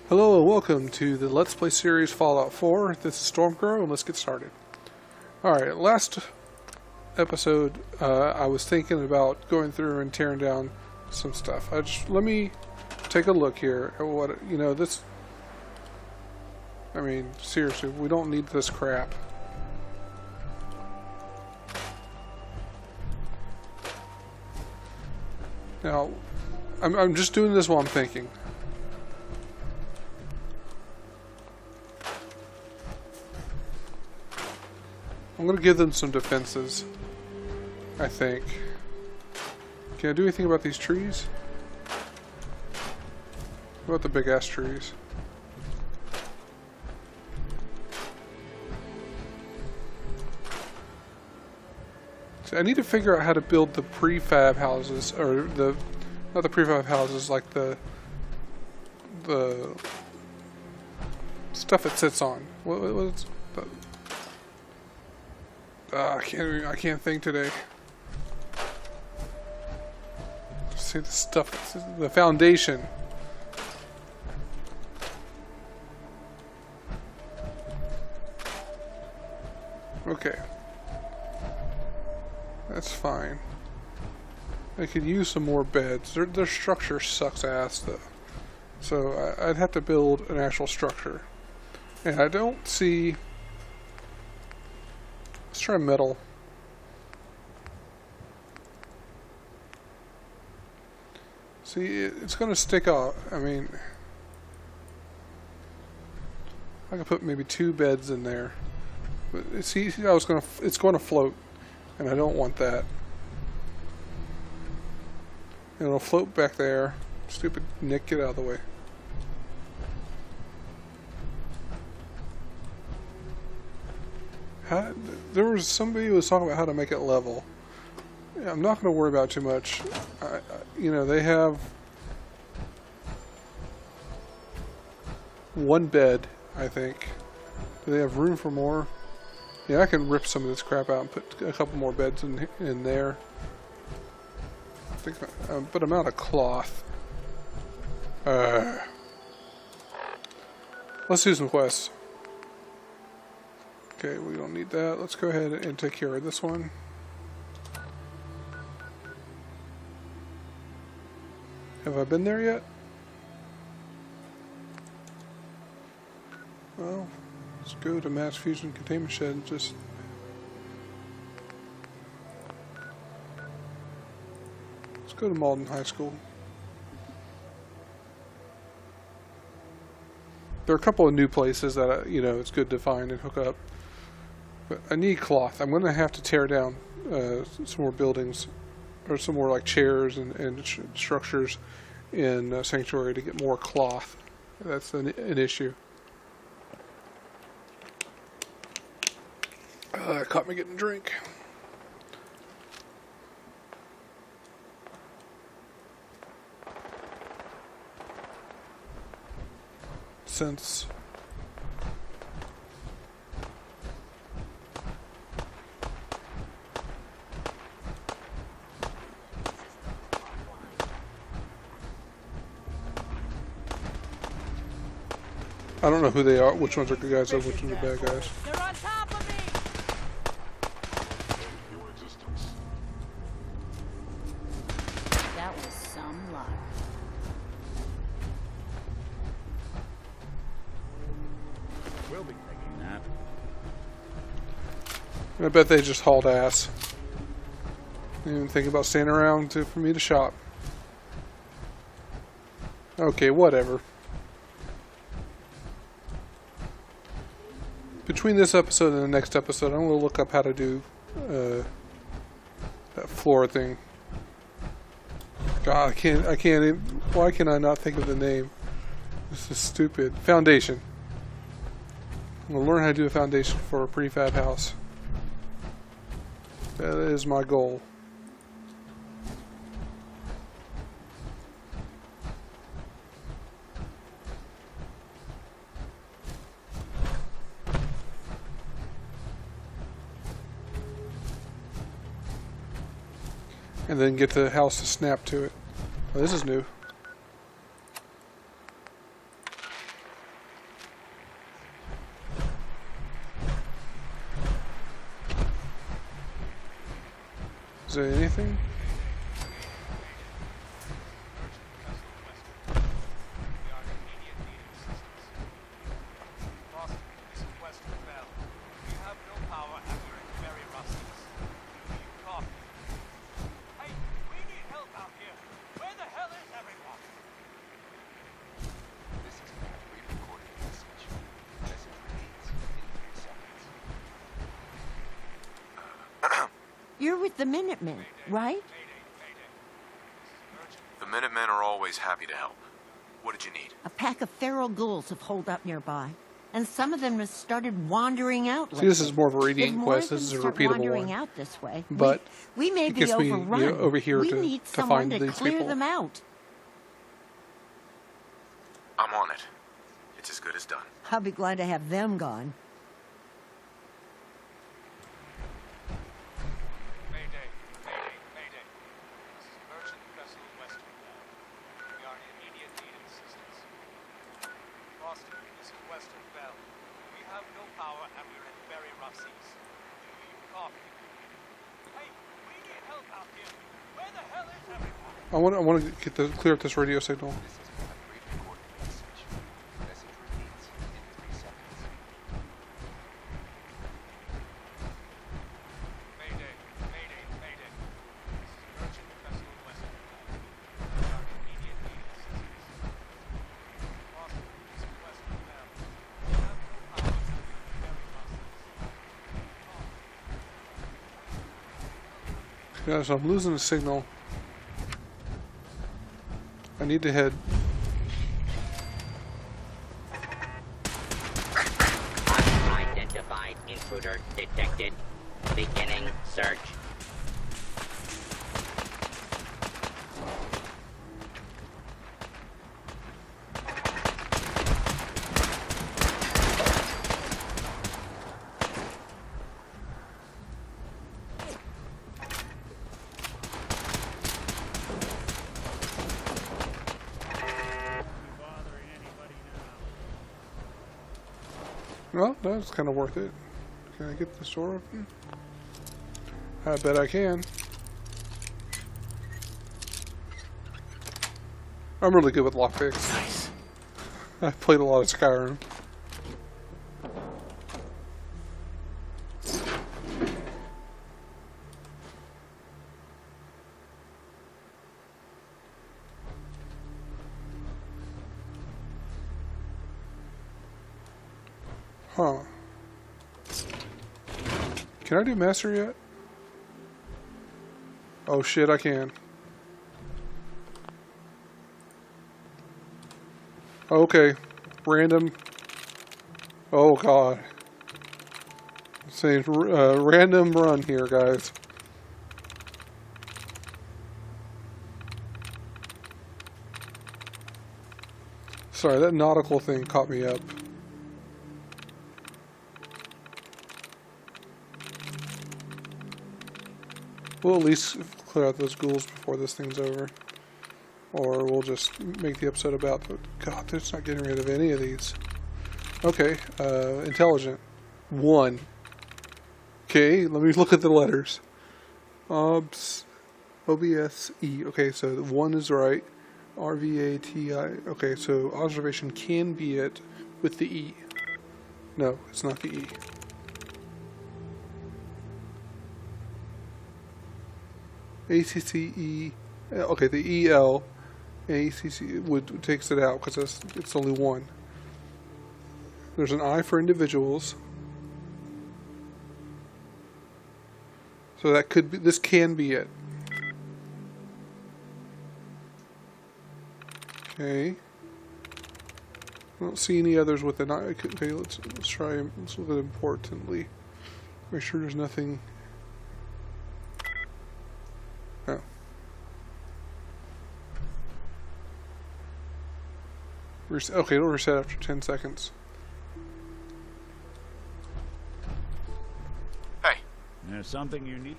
Hello and welcome to the Let's Play series Fallout 4. This is Stormcrow and let's get started. Alright, last episode I was thinking about going through and tearing down some stuff. Let me take a look here at what, this... I mean, seriously, we don't need this crap. Now, I'm just doing this while I'm thinking. I'm going to give them some defenses, I think. Can I do anything about these trees? What about the big ass trees? See, I need to figure out how to build the prefab houses, or not the prefab houses, like the stuff it sits on. What's the... I can't think today. See the stuff, the foundation. Okay. That's fine. I could use some more beds. Their structure sucks ass though. So I'd have to build an actual structure. And I don't see... Let's try metal. See, it's going to stick out. I mean, I could put maybe 2 beds in there. But see, it's going to float, and I don't want that. And it'll float back there. Stupid Nick, get out of the way. There was somebody who was talking about how to make it level. I'm not going to worry about it too much. They have 1 bed, I think. Do they have room for more? Yeah, I can rip some of this crap out and put a couple more beds in there. I think, but I'm out of cloth. Let's do some quests. Okay, we don't need that. Let's go ahead and take care of this one. Have I been there yet? Well, let's go to Mass Fusion Containment Shed and just... Let's go to Malden High School. There are a couple of new places that, it's good to find and hook up. But I need cloth. I'm going to have to tear down some more buildings, or some more like chairs and structures in Sanctuary to get more cloth. That's an issue. It caught me getting a drink. Since I don't know who they are, which ones are good guys and which ones are bad guys. They're on top of me! That was some luck. We'll be taking that. I bet they just hauled ass. Didn't even think about staying around for me to shop. Okay, whatever. Between this episode and the next episode, I'm going to look up how to do that floor thing. God, I can't even, why can I not think of the name? This is stupid. Foundation. I'm going to learn how to do a foundation for a prefab house. That is my goal. And then get the house to snap to it. Oh, this is new. Is it anything? You're with the Minutemen, right? The Minutemen are always happy to help. What did you need? A pack of feral ghouls have holed up nearby, and some of them have started wandering out. See, this is more of a If radiant more quest. of This is them a start repeatable wandering one. out this way, But we may it be gets me, overrun. over here we to need find someone to these clear people. them out. I'm on it. It's as good as done. I'll be glad to have them gone. Mayday, mayday, mayday. This is merchant vessel Western Bell. We are in immediate need of assistance. Boston, this is Western Bell. We have no power and we're in very rough seas. Do you copy? Hey, we need help out here. Where the hell is everyone? I want to get clear up this radio signal. Mayday, mayday, mayday. This is merchant vessel Western Bell. We are in immediate need of assistance. Boston, this is Western Bell. We have no power and we're in very rough seas. Guys, I'm losing the signal. I need to head. Unidentified intruder detected. Beginning search. Bothering anybody now. Well, that's kind of worth it. Can I get this door open? I bet I can. I'm really good with lockpicks. Nice. I've played a lot of Skyrim. Huh. Can I do master yet? Oh shit, I can. Okay. Random. Oh god. Saying random run here, guys. Sorry, that nautical thing caught me up. We'll at least clear out those ghouls before this thing's over. Or we'll just make the episode about, but god, they're just not getting rid of any of these. Okay, intelligent. 1. Okay, let me look at the letters. OBSE. Okay, so 1 is right. RVATI. Okay, so observation can be it with the E. No, it's not the E. ACCE. Okay, the EL. ACC would takes it out because it's only 1. There's an I for individuals. So that could be. This can be it. Okay. I don't see any others with an I. Okay, let's try. Let's look at importantly. Make sure there's nothing. Oh. Okay, it'll reset after 10 seconds. Hey, There's something you need?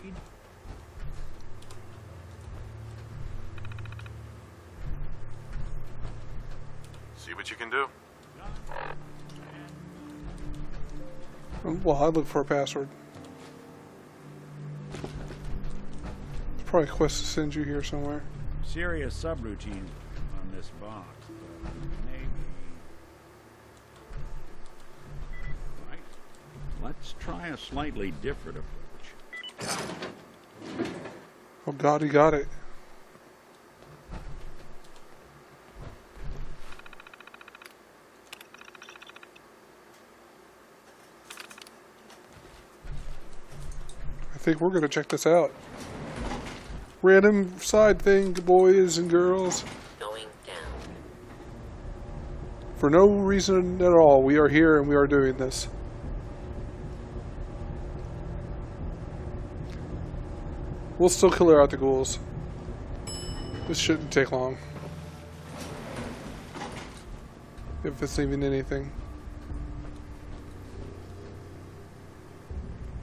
see what you can do. Well, I'd look for a password. probably a quest to send you here somewhere. Serious subroutines on this box, but maybe. Right. Let's try a slightly different approach. Oh God, he got it. I think we're gonna check this out. Random side thing, boys and girls. Going down. For no reason at all, we are here and we are doing this. We'll still clear out the ghouls. This shouldn't take long. If it's even anything.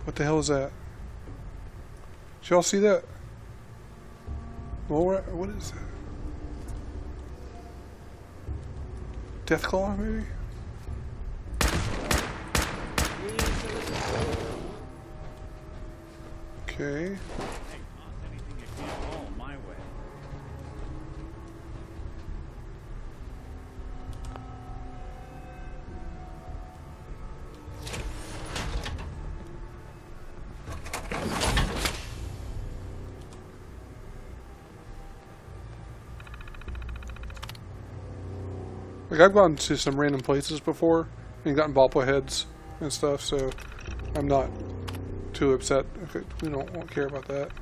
What the hell is that? Did y'all see that? Well, what is that? Deathclaw, maybe? Okay. Hey, toss anything you can haul my way. Like, I've gone to some random places before and gotten bobbleheads and stuff, so I'm not too upset if we won't care about that.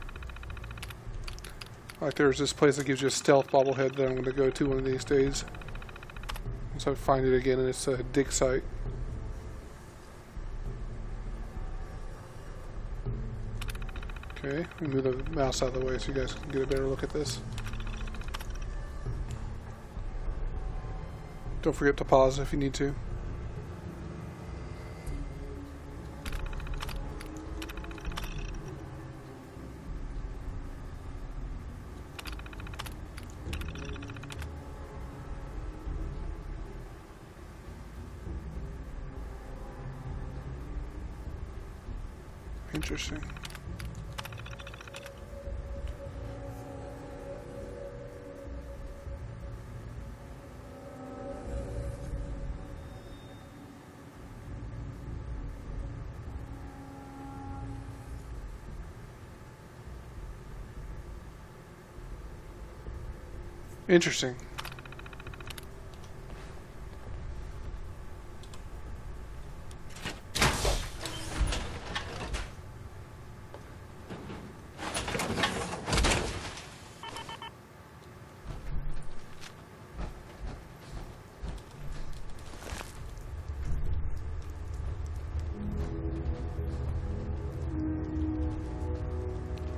Like, there's this place that gives you a stealth bobblehead that I'm going to go to one of these days. Once I find it again, and it's a dig site. Okay, let me move the mouse out of the way so you guys can get a better look at this. Don't forget to pause if you need to. Interesting. Interesting.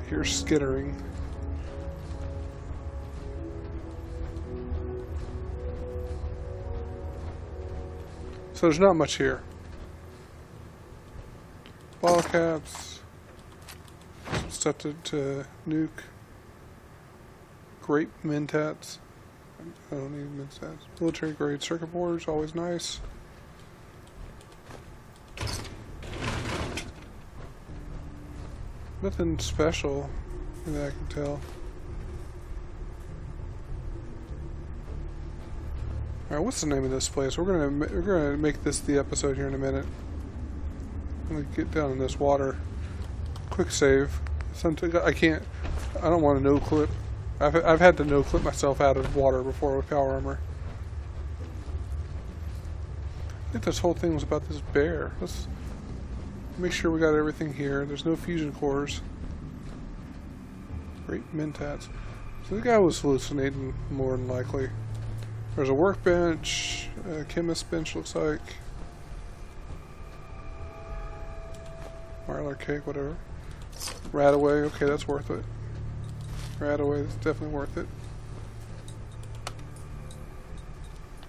Here's skittering. So there's not much here. Bottle caps, some stuff to nuke, grape mentats. I don't need mentats. Military grade circuit boards, always nice. Nothing special that I can tell. Alright, what's the name of this place? We're gonna make this the episode here in a minute. I'm gonna get down in this water. Quick save. Something I don't want to no clip. I've had to no clip myself out of water before with power armor. I think this whole thing was about this bear. Let's make sure we got everything here. There's no fusion cores. Great mentats. So the guy was hallucinating more than likely. There's a workbench, a chemist bench looks like. Marlar cake, whatever. Radaway, okay, that's worth it. Radaway is definitely worth it.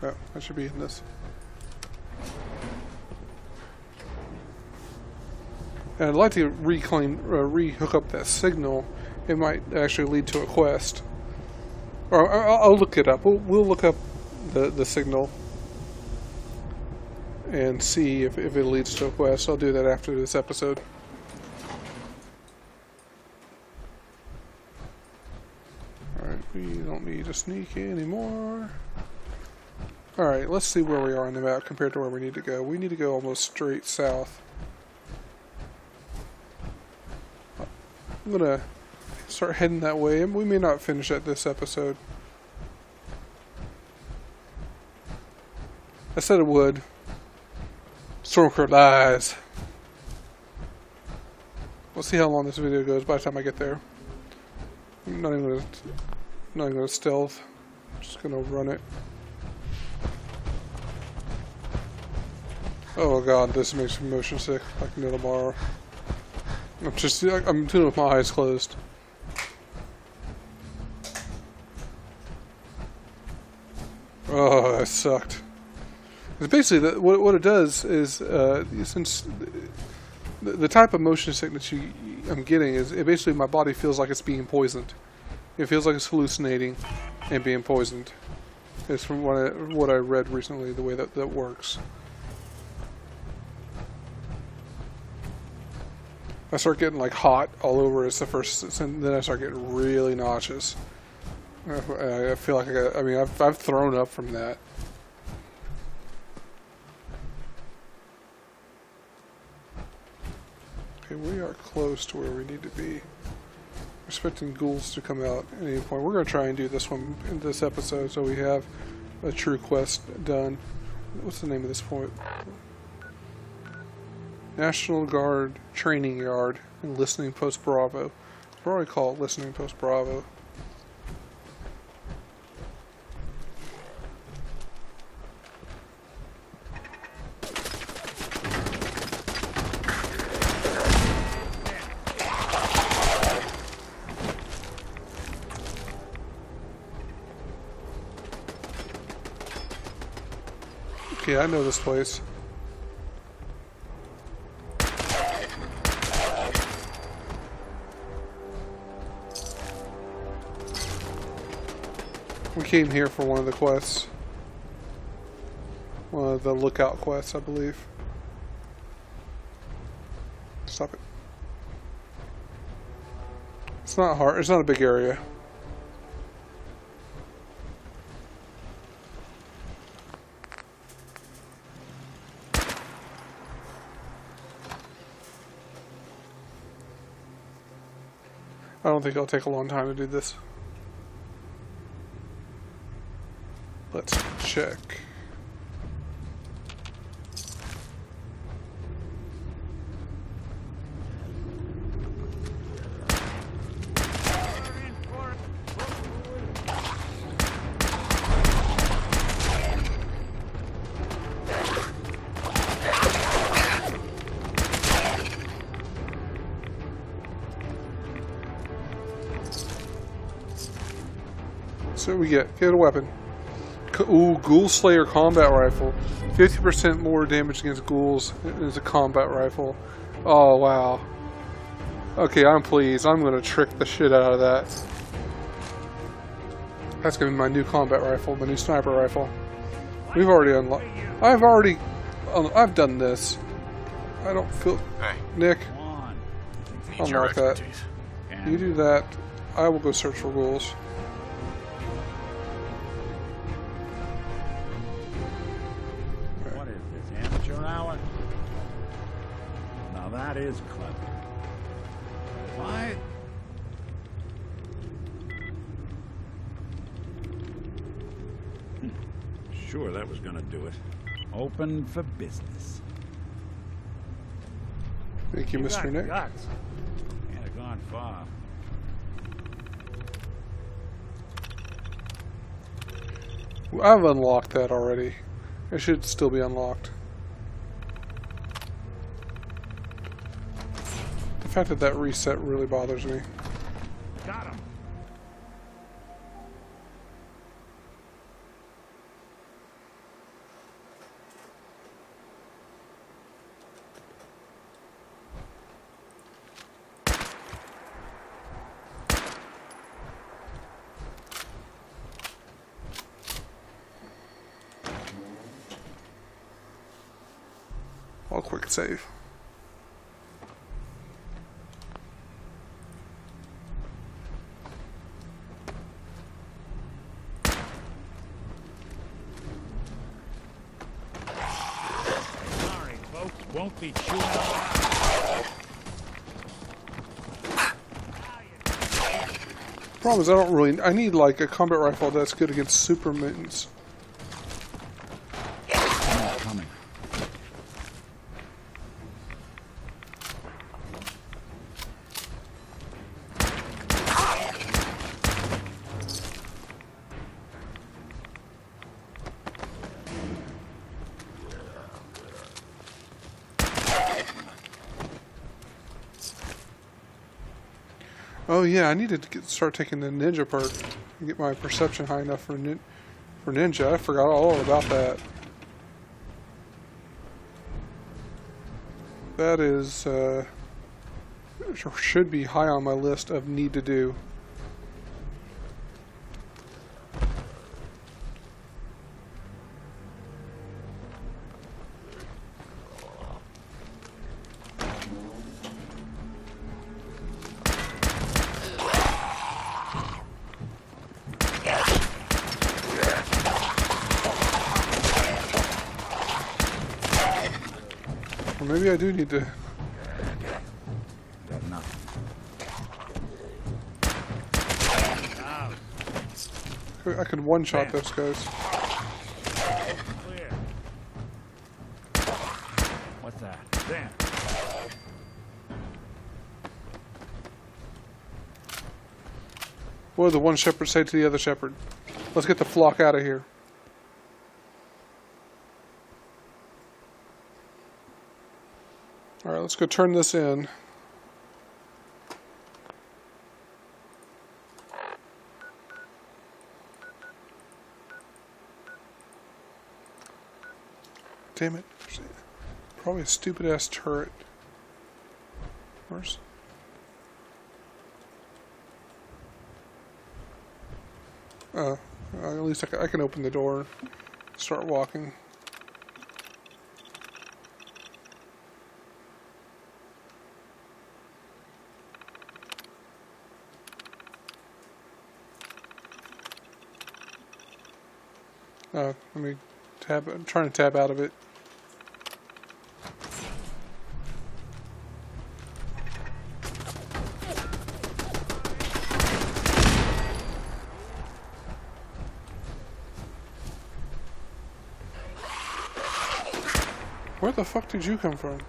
Oh, that should be in this. And I'd like to re-hook up that signal. It might actually lead to a quest. Or I'll look it up. We'll look up the signal and see if it leads to a quest. I'll do that after this episode. need to sneak anymore. Alright, let's see where we are on the map compared to where we need to go. We need to go almost straight south. I'm gonna start heading that way, and we may not finish at this episode. I said it would. Stormcrow lies. We'll see how long this video goes by the time I get there. I'm not even gonna stealth. I'm just gonna run it. Oh god, this makes me motion sick. I can do it tomorrow. I'm doing it with my eyes closed. Oh, that sucked. It's basically, what it does is, since the type of motion sickness I'm getting is, basically my body feels like it's being poisoned. It feels like it's hallucinating and being poisoned. It's from what I read recently, the way that works. I start getting like hot all over as the first, and then I start getting really nauseous. I feel like I've thrown up from that. Okay, we are close to where we need to be. We're expecting ghouls to come out at any point. We're going to try and do this one in this episode so we have a true quest done. What's the name of this point? National Guard Training Yard and Listening Post Bravo. I'll probably call it Listening Post Bravo. Okay, I know this place. We came here for one of the quests. One of the lookout quests, I believe. Stop it. It's not hard. It's not a big area. I don't think it'll take a long time to do this. Let's check. So we get a weapon. Ooh, Ghoul Slayer combat rifle. 50% more damage against ghouls is a combat rifle. Oh wow. Okay, I'm pleased. I'm gonna trick the shit out of that. That's gonna be my new combat rifle, my new sniper rifle. We've already unlocked. I've done this. I don't feel. Hey, Nick, Come on. needs your unlock that. expertise. And You do that. I will go search for ghouls. what is this, amateur hour? Now that is clever. Why? Sure, that was gonna do it. Open for business. Thank you, Mr. Nick. Guts. Can't have gone far. I've unlocked that already. It should still be unlocked. The fact that that reset really bothers me. Got him. I'll quick save. won't be chewing on Problem is, I don't really. I need like a combat rifle that's good against super mutants. that coming. Oh yeah, I needed to start taking the ninja perk and get my perception high enough for ninja. I forgot all about that. That is should be high on my list of need to do. Or maybe I do need to. Got nothing. I could one-shot those guys. Clear. What's that? There. What did the one shepherd say to the other shepherd? Let's get the flock out of here. Alright, let's go turn this in. Damn it. Probably a stupid ass turret. Where's... at least I can open the door, start walking. Let me tab. I'm trying to tab out of it. Where the fuck did you come from?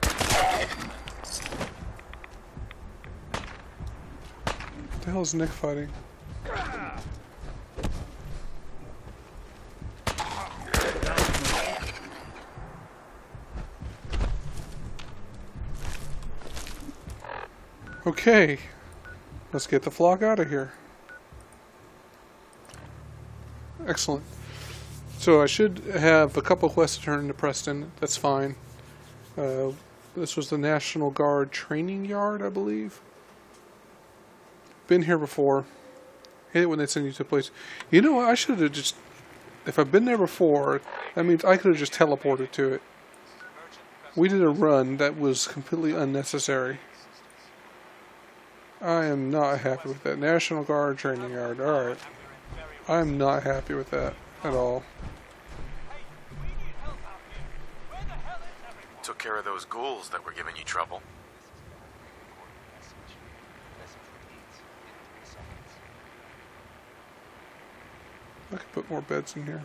What the hell is Nick fighting? Okay, let's get the flock out of here. Excellent. So I should have a couple quests to turn into Preston. That's fine. This was the National Guard training yard, I believe. Been here before. Hate it when they send you to a place. You know what? I should have just... If I've been there before, that means I could have just teleported to it. We did a run that was completely unnecessary. I am not happy with that. National Guard training yard. Alright. I am not happy with that at all. Took care of those ghouls that were giving you trouble. I could put more beds in here.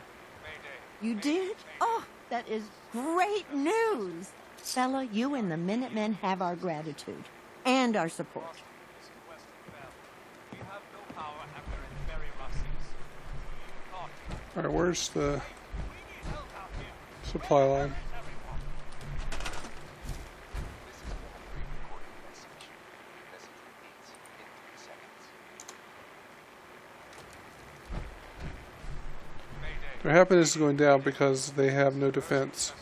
You did? Oh, that is great news. Fella, you and the Minutemen have our gratitude and our support. We have no power and we're in very rough seas. Alright, where's the We need help out here. supply line? Their happiness is going down because they have no defense.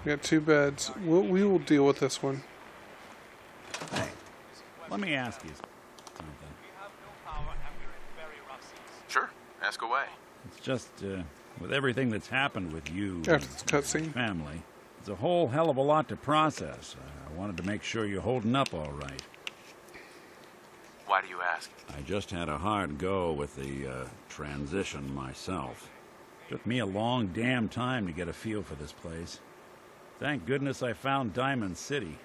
We got 2 beds. We will deal with this one. Hey, let me ask you something. We have no power and we're in very rough seas. Sure, ask away. It's just, with everything that's happened with you After and this cutscene. your family, it's a whole hell of a lot to process. I wanted to make sure you're holding up all right. Why do you ask? I just had a hard go with the transition myself. Took me a long damn time to get a feel for this place. Thank goodness I found Diamond City.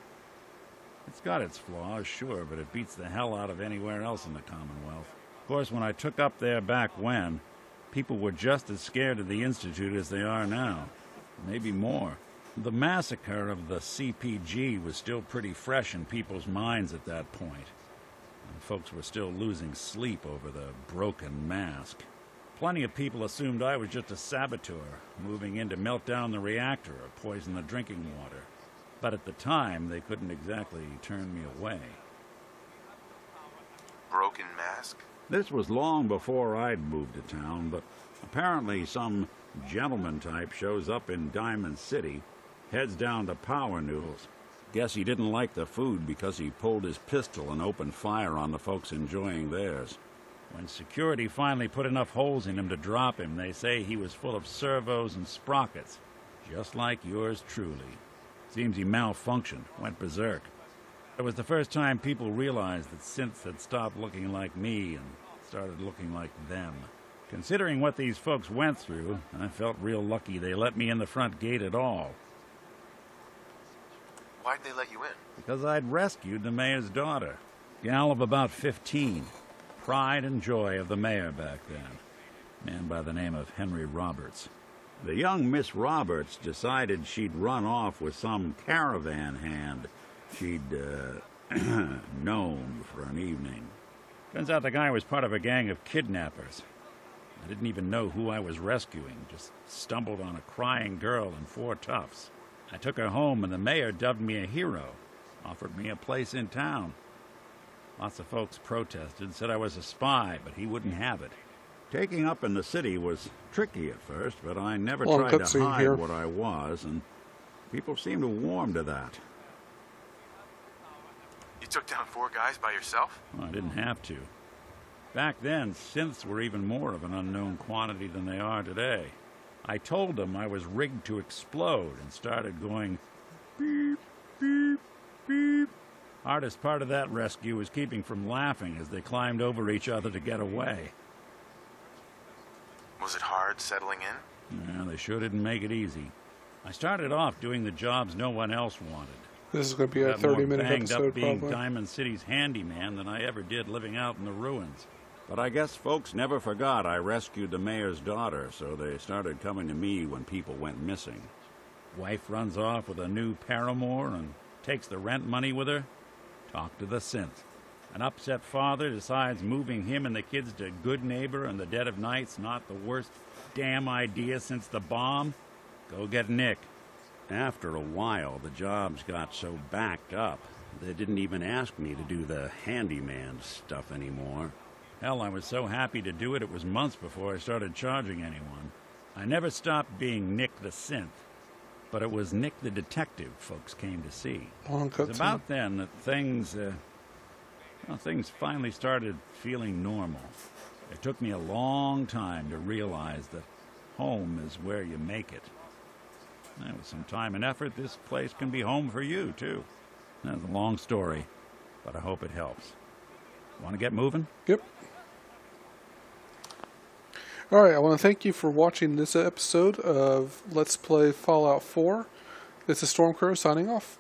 It's got its flaws, sure, but it beats the hell out of anywhere else in the Commonwealth. Of course, when I took up there back when, people were just as scared of the Institute as they are now. Maybe more. The massacre of the CPG was still pretty fresh in people's minds at that point. And folks were still losing sleep over the broken mask. Plenty of people assumed I was just a saboteur, moving in to melt down the reactor or poison the drinking water. But at the time, they couldn't exactly turn me away. Broken mask? This was long before I'd moved to town, but apparently some gentleman type shows up in Diamond City, heads down to Power Noodles. Guess he didn't like the food because he pulled his pistol and opened fire on the folks enjoying theirs. When security finally put enough holes in him to drop him, they say he was full of servos and sprockets, just like yours truly. Seems he malfunctioned, went berserk. It was the first time people realized that synths had stopped looking like me and started looking like them. Considering what these folks went through, I felt real lucky they let me in the front gate at all. Why'd they let you in? Because I'd rescued the mayor's daughter. Gal of about 15. Pride and joy of the mayor back then. Man by the name of Henry Roberts. The young Miss Roberts decided she'd run off with some caravan hand she'd known for an evening. Turns out the guy was part of a gang of kidnappers. I didn't even know who I was rescuing, just stumbled on a crying girl and 4 toughs. I took her home and the mayor dubbed me a hero, offered me a place in town. Lots of folks protested, said I was a spy, but he wouldn't have it. Taking up in the city was tricky at first, but I never Long tried to cutscene hide here. what I was, and people seemed to warm to that. You took down 4 guys by yourself? Well, I didn't have to. Back then, synths were even more of an unknown quantity than they are today. I told them I was rigged to explode and started going beep, beep, beep. Hardest part of that rescue was keeping from laughing as they climbed over each other to get away. Was it hard settling in? Yeah, they sure didn't make it easy. I started off doing the jobs no one else wanted. This is going to be a Got more 30-minute banged up episode, being probably. Diamond City's handyman than I ever did living out in the ruins. But I guess folks never forgot I rescued the mayor's daughter, so they started coming to me when people went missing. Wife runs off with a new paramour and takes the rent money with her. Talk to the synth. An upset father decides moving him and the kids to Good Neighbor in the dead of night's not the worst damn idea since the bomb. Go get Nick. After a while, the jobs got so backed up, they didn't even ask me to do the handyman stuff anymore. Hell, I was so happy to do it, it was months before I started charging anyone. I never stopped being Nick the Synth, but it was Nick the Detective folks came to see. Long It was cutscene. about then that things finally started feeling normal. It took me a long time to realize that home is where you make it. And with some time and effort, this place can be home for you, too. That's a long story, but I hope it helps. Want to get moving? Yep. All right, I want to thank you for watching this episode of Let's Play Fallout 4. This is Stormcrow signing off.